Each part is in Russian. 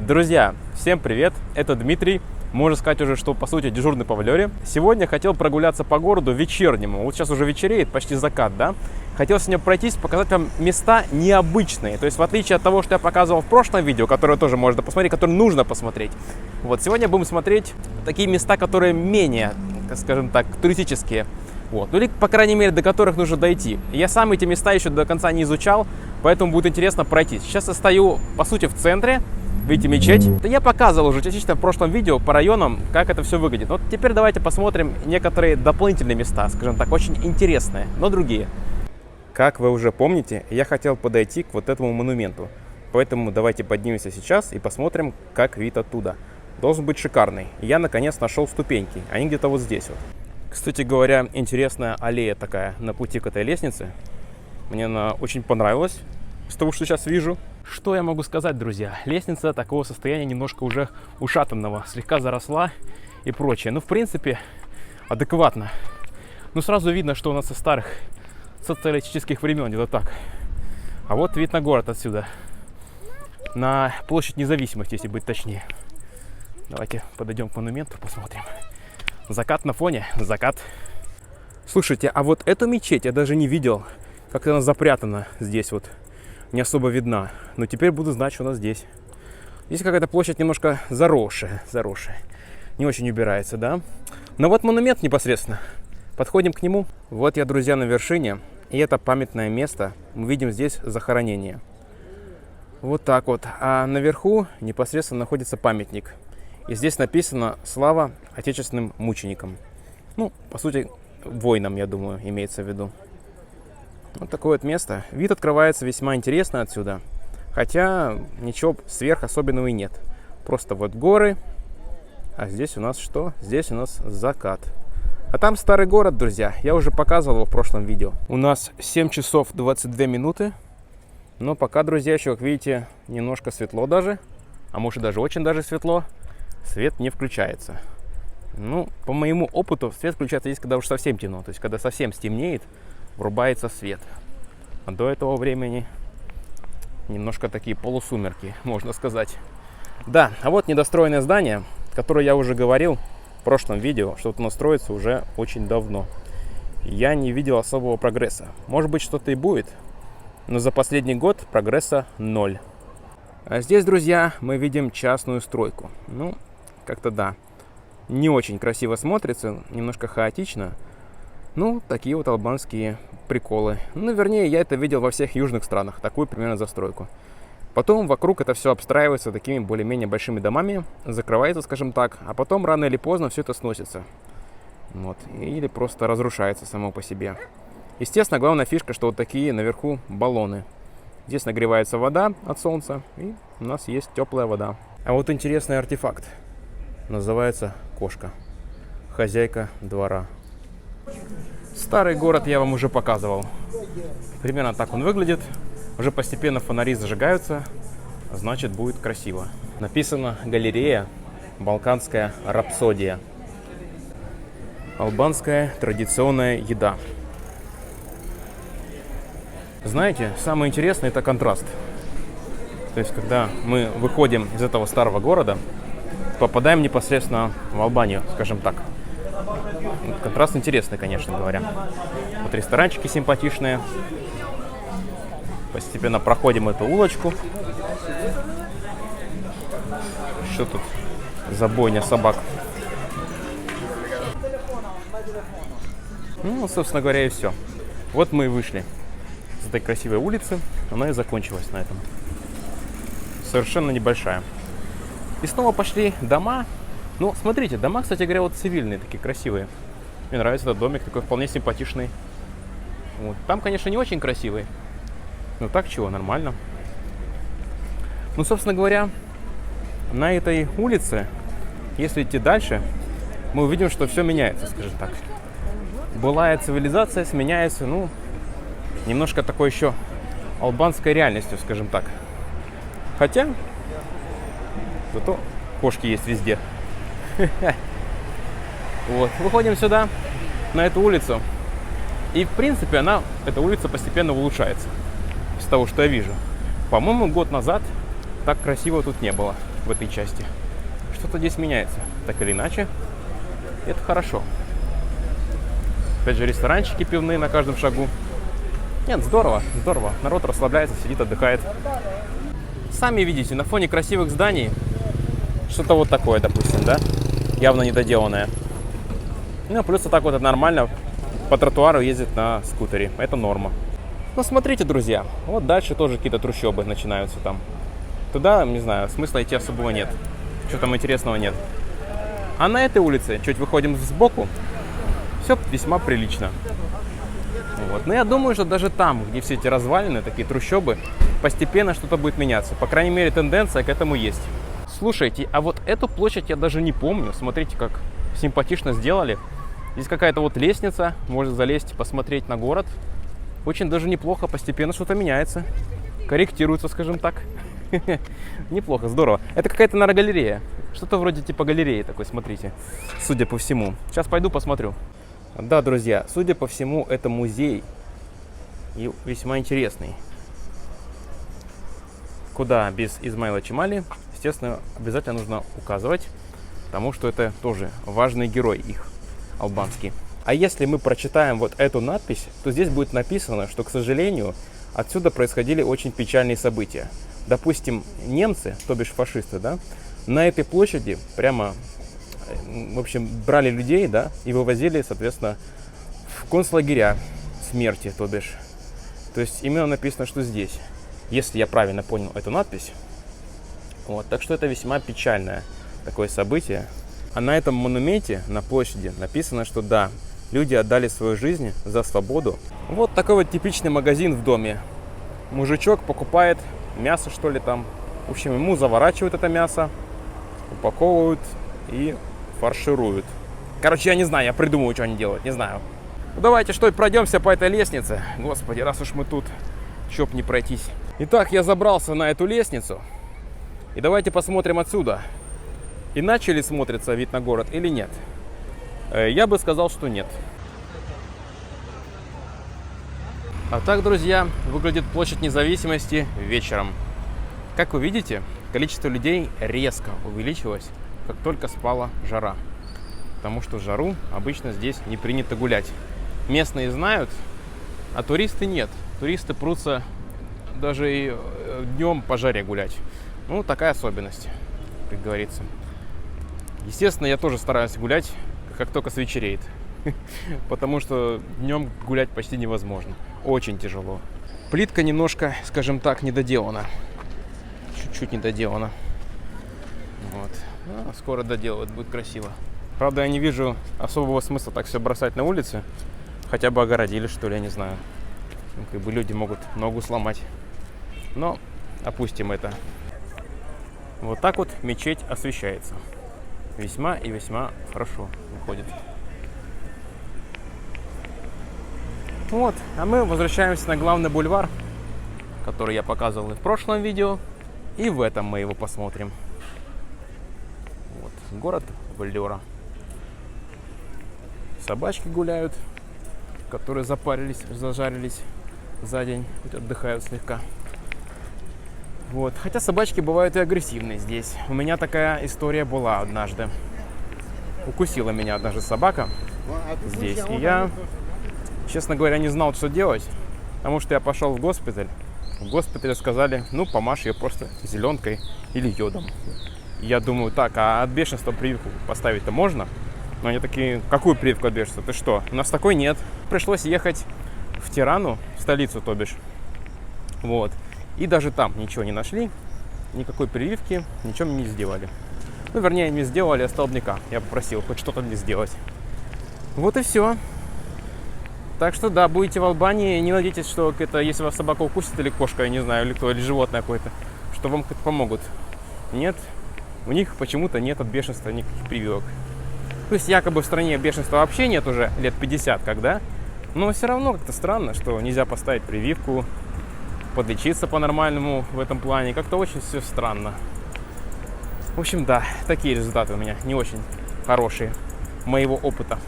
Друзья, всем привет! Это Дмитрий. Можно сказать уже, что по сути дежурный по Валёре. Сегодня хотел прогуляться по городу вечернему. Вот сейчас уже вечереет, почти закат, да? Хотел сегодня пройтись, показать вам места необычные. То есть в отличие от того, что я показывал в прошлом видео, которое тоже можно посмотреть, которое нужно посмотреть. Вот сегодня будем смотреть такие места, которые менее, скажем так, туристические. Вот. Ну или, по крайней мере, до которых нужно дойти. Я сам эти места еще до конца не изучал, поэтому будет интересно пройти. Сейчас я стою, по сути, в центре. Видите, мечеть. Это я показывал уже частично в прошлом видео по районам, как это все выглядит. Вот теперь давайте посмотрим некоторые дополнительные места, скажем так, очень интересные, но другие. Как вы уже помните, я хотел подойти к вот этому монументу. Поэтому давайте поднимемся сейчас и посмотрим, как вид оттуда. Должен быть шикарный. Я наконец нашел ступеньки. Они где-то вот здесь вот. Кстати говоря, интересная аллея такая на пути к этой лестнице. Мне она очень понравилась с того, что сейчас вижу. Что я могу сказать, друзья? Лестница такого состояния немножко уже ушатанного, слегка заросла и прочее. Ну, в принципе, адекватно. Ну, сразу видно, что у нас из старых социалистических времен, где-то так. А вот вид на город отсюда. На площадь Независимости, если быть точнее. Давайте подойдем к монументу, посмотрим. Закат на фоне, закат. Слушайте, а вот эту мечеть я даже не видел. Как-то она запрятана здесь вот. Не особо видна. Но теперь буду знать, что у нас здесь. Здесь какая-то площадь немножко заросшая. Не очень убирается, да? Но вот монумент непосредственно. Подходим к нему. Вот я, друзья, на вершине. И это памятное место. Мы видим здесь захоронение. Вот так вот. А наверху непосредственно находится памятник. И здесь написано «Слава отечественным мученикам». Ну, по сути, воинам, я думаю, имеется в виду. Вот такое вот место. Вид открывается весьма интересно отсюда. Хотя ничего сверх особенного и нет. Просто вот горы. А здесь у нас что? Здесь у нас закат. А там старый город, друзья. Я уже показывал его в прошлом видео. У нас 7 часов 22 минуты. Но пока, друзья, еще, как видите, немножко светло даже. А может даже очень даже светло. Свет не включается. Ну, по моему опыту, свет включается здесь, когда уж совсем темно. То есть, когда совсем стемнеет, врубается свет. А до этого времени немножко такие полусумерки, можно сказать. Да, а вот недостроенное здание, которое я уже говорил в прошлом видео, что вот оно строится уже очень давно. Я не видел особого прогресса. Может быть, что-то и будет, но за последний год прогресса 0. А здесь, друзья, мы видим частную стройку. Ну, как-то да. Не очень красиво смотрится, немножко хаотично. Ну, такие вот албанские приколы. Ну, вернее, я это видел во всех южных странах, такую примерно застройку. Потом вокруг это все обстраивается такими более-менее большими домами, закрывается, скажем так, а потом рано или поздно все это сносится. Вот. Или просто разрушается само по себе. Естественно, главная фишка, что вот такие наверху баллоны. Здесь нагревается вода от солнца, и у нас есть теплая вода. А вот интересный артефакт. Называется кошка. Хозяйка двора. Старый город я вам уже показывал. Примерно так он выглядит. Уже постепенно фонари зажигаются. Значит, будет красиво. Написано «Галерея. Балканская рапсодия». Албанская традиционная еда. Знаете, самое интересное — это контраст. То есть, когда мы выходим из этого старого города, попадаем непосредственно в Албанию, скажем так. Контраст интересный, конечно говоря. Вот ресторанчики симпатичные. Постепенно проходим эту улочку. Что тут за бойня собак? Ну, собственно говоря, и все. Вот мы и вышли с этой красивой улицы. Она и закончилась на этом. Совершенно небольшая. И снова пошли дома. Ну, смотрите, дома, кстати говоря, вот цивильные, такие красивые. Мне нравится этот домик, такой вполне симпатичный. Вот. Там, конечно, не очень красивый. Но так чего, нормально. Ну, собственно говоря, на этой улице, если идти дальше, мы увидим, что все меняется, скажем так. Былая цивилизация сменяется, ну, немножко такой еще албанской реальностью, скажем так. Хотя, зато кошки есть везде. Вот, выходим сюда, на эту улицу. И, в принципе, эта улица постепенно улучшается. Из того, что я вижу. По-моему, год назад так красиво тут не было. в этой части. Что-то здесь меняется, так или иначе. Это хорошо. Опять же, ресторанчики пивные на каждом шагу. Нет, здорово, здорово. Народ расслабляется, сидит, отдыхает. Сами видите, на фоне красивых зданий что-то вот такое, допустим, да? Явно недоделанное. Ну, плюс вот так вот это нормально по тротуару ездить на скутере. Это норма. Ну, смотрите, друзья, вот дальше тоже какие-то трущобы начинаются там. Туда, не знаю, смысла идти особого нет. Что там интересного нет. А на этой улице, чуть выходим сбоку, все весьма прилично. Вот. Но я думаю, что даже там, где все эти развалины, такие трущобы, постепенно что-то будет меняться. По крайней мере, тенденция к этому есть. Слушайте, а вот эту площадь я даже не помню. Смотрите, как симпатично сделали. Здесь какая-то вот лестница, можно залезть, посмотреть на город. Очень даже неплохо, постепенно что-то меняется. Корректируется, скажем так. Неплохо, здорово. Это какая-то, наверное, галерея. Что-то вроде типа галереи такой, смотрите. Судя по всему. Сейчас пойду посмотрю. Да, друзья, судя по всему, это музей. И весьма интересный. Куда без Исмаила Чемали, естественно, обязательно нужно указывать. Потому что это тоже важный герой их, албанский. А если мы прочитаем вот эту надпись, то здесь будет написано, что, к сожалению, отсюда происходили очень печальные события. Допустим, немцы, то бишь фашисты, да, на этой площади прямо, в общем, брали людей, да, и вывозили, соответственно, в концлагеря смерти, то бишь. То есть именно написано, что здесь, если я правильно понял эту надпись. Вот, так что это весьма печальное такое событие. А на этом монументе, на площади, написано, что да, люди отдали свою жизнь за свободу. Вот такой вот типичный магазин в доме. Мужичок покупает мясо, что ли, там. В общем, ему заворачивают это мясо, упаковывают и фаршируют. Короче, я не знаю, я придумаю, что они делают, не знаю. Ну, давайте, что, пройдемся по этой лестнице. Господи, раз уж мы тут, чё б не пройтись. Итак, я забрался на эту лестницу. И давайте посмотрим отсюда. Иначе ли смотрится вид на город или нет? Я бы сказал, что нет. А так, друзья, выглядит площадь Независимости вечером. Как вы видите, количество людей резко увеличилось, как только спала жара. Потому что в жару обычно здесь не принято гулять. Местные знают, а туристы нет. Туристы прутся даже и днем по жаре гулять. Ну, такая особенность, как говорится. Естественно, я тоже стараюсь гулять, как только свечереет. Потому что днем гулять почти невозможно. Очень тяжело. Плитка немножко, скажем так, недоделана. Чуть-чуть недоделана. Вот. Но скоро доделают, будет красиво. Правда, я не вижу особого смысла так все бросать на улице. Хотя бы огородили, что ли, я не знаю. Ну, как бы люди могут ногу сломать. Но опустим это. Вот так вот мечеть освещается. Весьма и весьма хорошо выходит. Вот, а мы возвращаемся на главный бульвар, который я показывал и в прошлом видео, и в этом мы его посмотрим. Вот, город Валлёра. Собачки гуляют, которые запарились, зажарились за день, хоть отдыхают слегка. Вот. Хотя собачки бывают и агрессивные здесь. У меня такая история была однажды. Укусила меня однажды собака здесь. И я, честно говоря, не знал, что делать. Потому что я пошел в госпиталь. В госпитале сказали, ну, помажь ее просто зеленкой или йодом. И я думаю, так, а от бешенства прививку поставить-то можно? Но они такие, какую прививку от бешенства? Ты что? У нас такой нет. Пришлось ехать в Тирану, в столицу, то бишь. Вот. И даже там ничего не нашли, никакой прививки, ничего мне не сделали. Ну, вернее, мне сделали столбняка. Я попросил хоть что-то мне сделать. Вот и все. Так что, да, будете в Албании, не надейтесь, что это, если вас собака укусит, или кошка, я не знаю, или кто, или животное какое-то, что вам как-то помогут. Нет, у них почему-то нет от бешенства никаких прививок. То есть, якобы в стране бешенства вообще нет уже лет 50, когда. Но все равно как-то странно, что нельзя поставить прививку, подлечиться по-нормальному в этом плане. Как-то очень все странно. В общем, да, такие результаты у меня не очень хорошие моего опыта.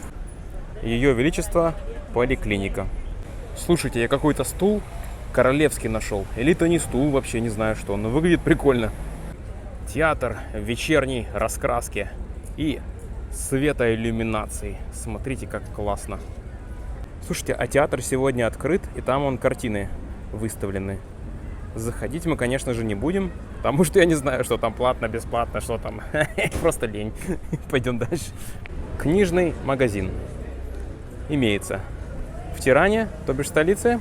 Ее Величество поликлиника. Слушайте, я какой-то стул королевский нашел. Или это не стул, вообще не знаю что. Но выглядит прикольно. Театр в вечерней раскраске и светоиллюминации. Смотрите, как классно. Слушайте, а театр сегодня открыт, и там картины выставлены. Заходить мы, конечно же, не будем, потому что я не знаю, что там платно, бесплатно, что там. Просто лень. Пойдем дальше. Книжный магазин имеется в Тиране, то бишь столице.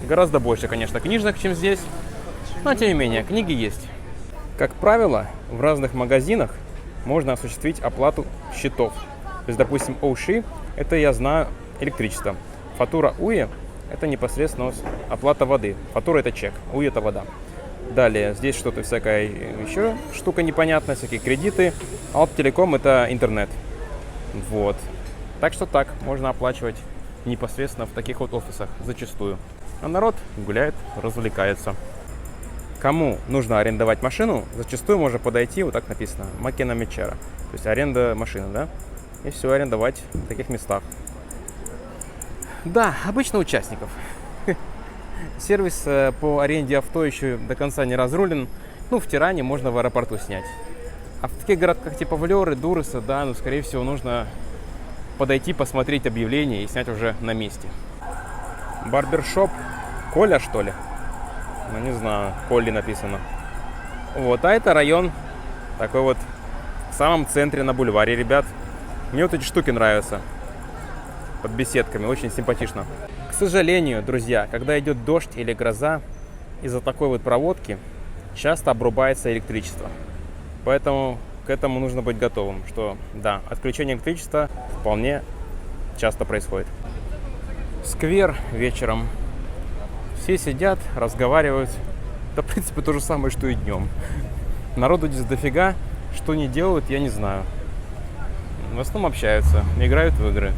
Гораздо больше, конечно, книжных, чем здесь. Но, тем не менее, книги есть. Как правило, в разных магазинах можно осуществить оплату счетов. То есть, допустим, Оуши – это, я знаю, электричество. Фатура УЕ – это непосредственно оплата воды. Фатура – это чек, УЕ – это вода. Далее, здесь что-то всякая еще штука непонятная, всякие кредиты. Алтелеком – это интернет. Вот. Так что так, можно оплачивать непосредственно в таких вот офисах, зачастую. А народ гуляет, развлекается. Кому нужно арендовать машину, зачастую можно подойти, вот так написано, Маккена Мечера. То есть аренда машины, да? И все арендовать в таких местах. Да, обычно участников. Сервис по аренде авто еще до конца не разрулен. Ну, в Тиране можно в аэропорту снять. А в таких городках типа Влёры, Дуреса, да, ну, скорее всего, нужно подойти, посмотреть объявление и снять уже на месте. Барбершоп Коля, что ли? Ну, не знаю, Колли написано. Вот, а это район такой вот в самом центре на бульваре, ребят. Мне вот эти штуки нравятся. Под беседками, очень симпатично. К сожалению, друзья, когда идет дождь или гроза, из-за такой вот проводки часто обрубается электричество. Поэтому к этому нужно быть готовым, что да, отключение электричества вполне часто происходит. Сквер вечером. Все сидят, разговаривают. Да, в принципе, то же самое, что и днем. Народу здесь дофига. Что не делают, я не знаю. В основном общаются, играют в игры.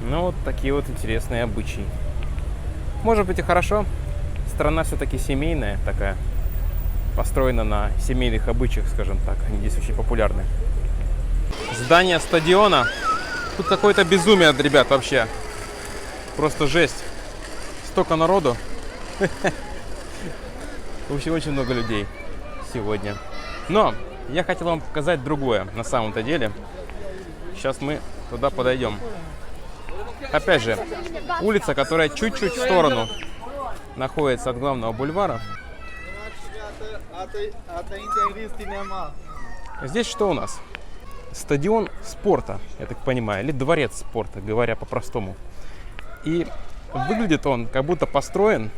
Ну, вот такие вот интересные обычаи. Может быть и хорошо. Страна все-таки семейная такая. Построена на семейных обычаях, скажем так. Они здесь очень популярны. Здание стадиона. Тут какое-то безумие, ребят, вообще. Просто жесть. Столько народу. Вообще очень много людей сегодня. Но я хотел вам показать другое на самом-то деле. Сейчас мы туда подойдем. Опять же, улица, которая чуть-чуть в сторону находится от главного бульвара. Здесь что у нас? Стадион спорта, я так понимаю, или дворец спорта, говоря по-простому. И выглядит он, как будто построен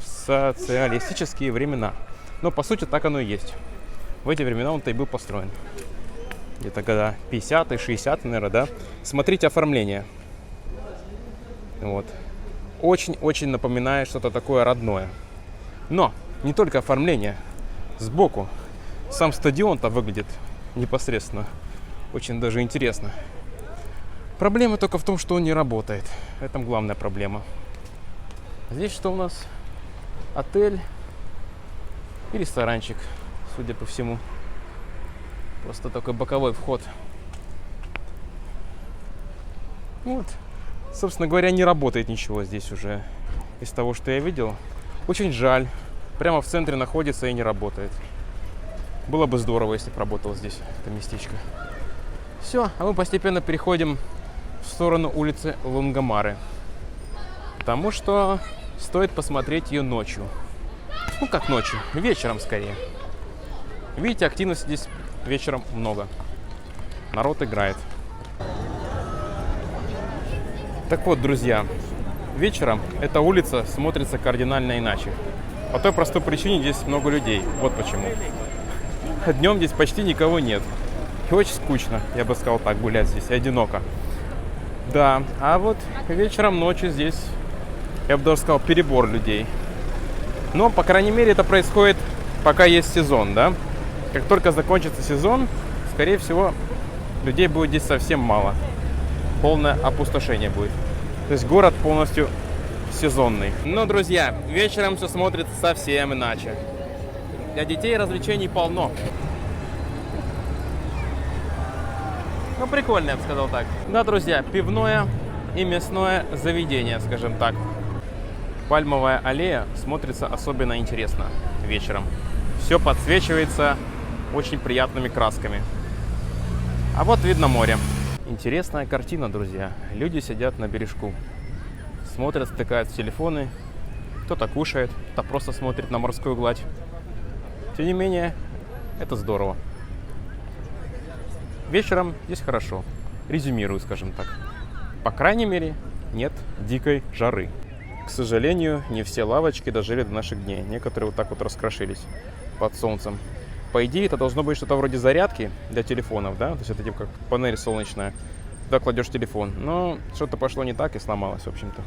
в социалистические времена. Но по сути так оно и есть. В эти времена он-то и был построен. Где-то года 50-е, 60-е, наверное, да? Смотрите оформление. Вот. Очень-очень напоминает что-то такое родное. Но не только оформление. Сбоку сам стадион-то выглядит непосредственно очень даже интересно. Проблема только в том, что он не работает. В этом главная проблема. Здесь что у нас? Отель и ресторанчик, судя по всему. Просто такой боковой вход. Вот. Собственно говоря, не работает ничего здесь уже из того, что я видел. Очень жаль. Прямо в центре находится и не работает. Было бы здорово, если бы работало здесь это местечко. Все, а мы постепенно переходим в сторону улицы Лунгомары. Потому что стоит посмотреть ее ночью. Ну как ночью, вечером скорее. Видите, активности здесь вечером много. Народ играет. Так вот, друзья, вечером эта улица смотрится кардинально иначе. По той простой причине здесь много людей. Вот почему. Днем здесь почти никого нет. И очень скучно, я бы сказал так, гулять здесь, одиноко. Да, а вот вечером, ночью здесь, я бы даже сказал, перебор людей. Но, по крайней мере, это происходит, пока есть сезон, да? Как только закончится сезон, скорее всего, людей будет здесь совсем мало. Полное опустошение будет. То есть город полностью сезонный. Но, друзья, вечером все смотрится совсем иначе. Для детей развлечений полно. Ну, прикольно, я бы сказал так. Да, друзья, пивное и мясное заведение, скажем так. Пальмовая аллея смотрится особенно интересно вечером. Все подсвечивается очень приятными красками. А вот видно море. Интересная картина, друзья. Люди сидят на бережку, смотрят, стыкают в телефоны. Кто-то кушает, кто-то просто смотрит на морскую гладь. Тем не менее, это здорово. Вечером здесь хорошо. Резюмирую, скажем так. По крайней мере, нет дикой жары. К сожалению, не все лавочки дожили до наших дней. Некоторые вот так вот раскрошились под солнцем. По идее, это должно быть что-то вроде зарядки для телефонов, да? То есть это типа как панель солнечная. Туда кладешь телефон. Но что-то пошло не так и сломалось, в общем-то.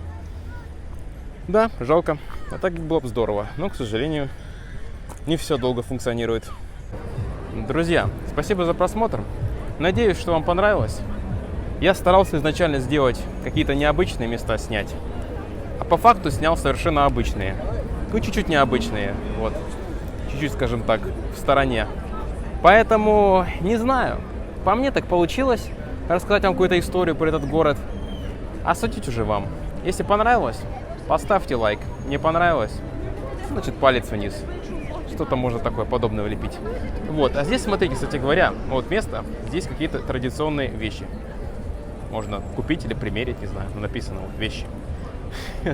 Да, жалко. А так было бы здорово. Но, к сожалению, не все долго функционирует. Друзья, спасибо за просмотр. Надеюсь, что вам понравилось. Я старался изначально сделать какие-то необычные места снять. А по факту снял совершенно обычные. Ну, чуть-чуть необычные. Вот. Чуть-чуть, скажем так, в стороне. Поэтому, не знаю. По мне так получилось рассказать вам какую-то историю про этот город. А судить уже вам. Если понравилось, поставьте лайк. Не понравилось, значит палец вниз. Что-то можно такое подобное влепить. Вот. А здесь, смотрите, кстати говоря, вот место. Здесь какие-то традиционные вещи. Можно купить или примерить, не знаю. Написано вот вещи.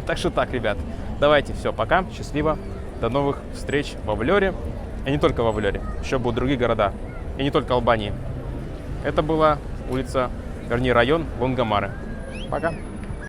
Так что так, ребят. Давайте, все, пока. Счастливо. До новых встреч в Авлёре. И не только в Авлёре. Еще будут другие города. И не только Албании. Это была улица, вернее, район Лонгомары. Пока.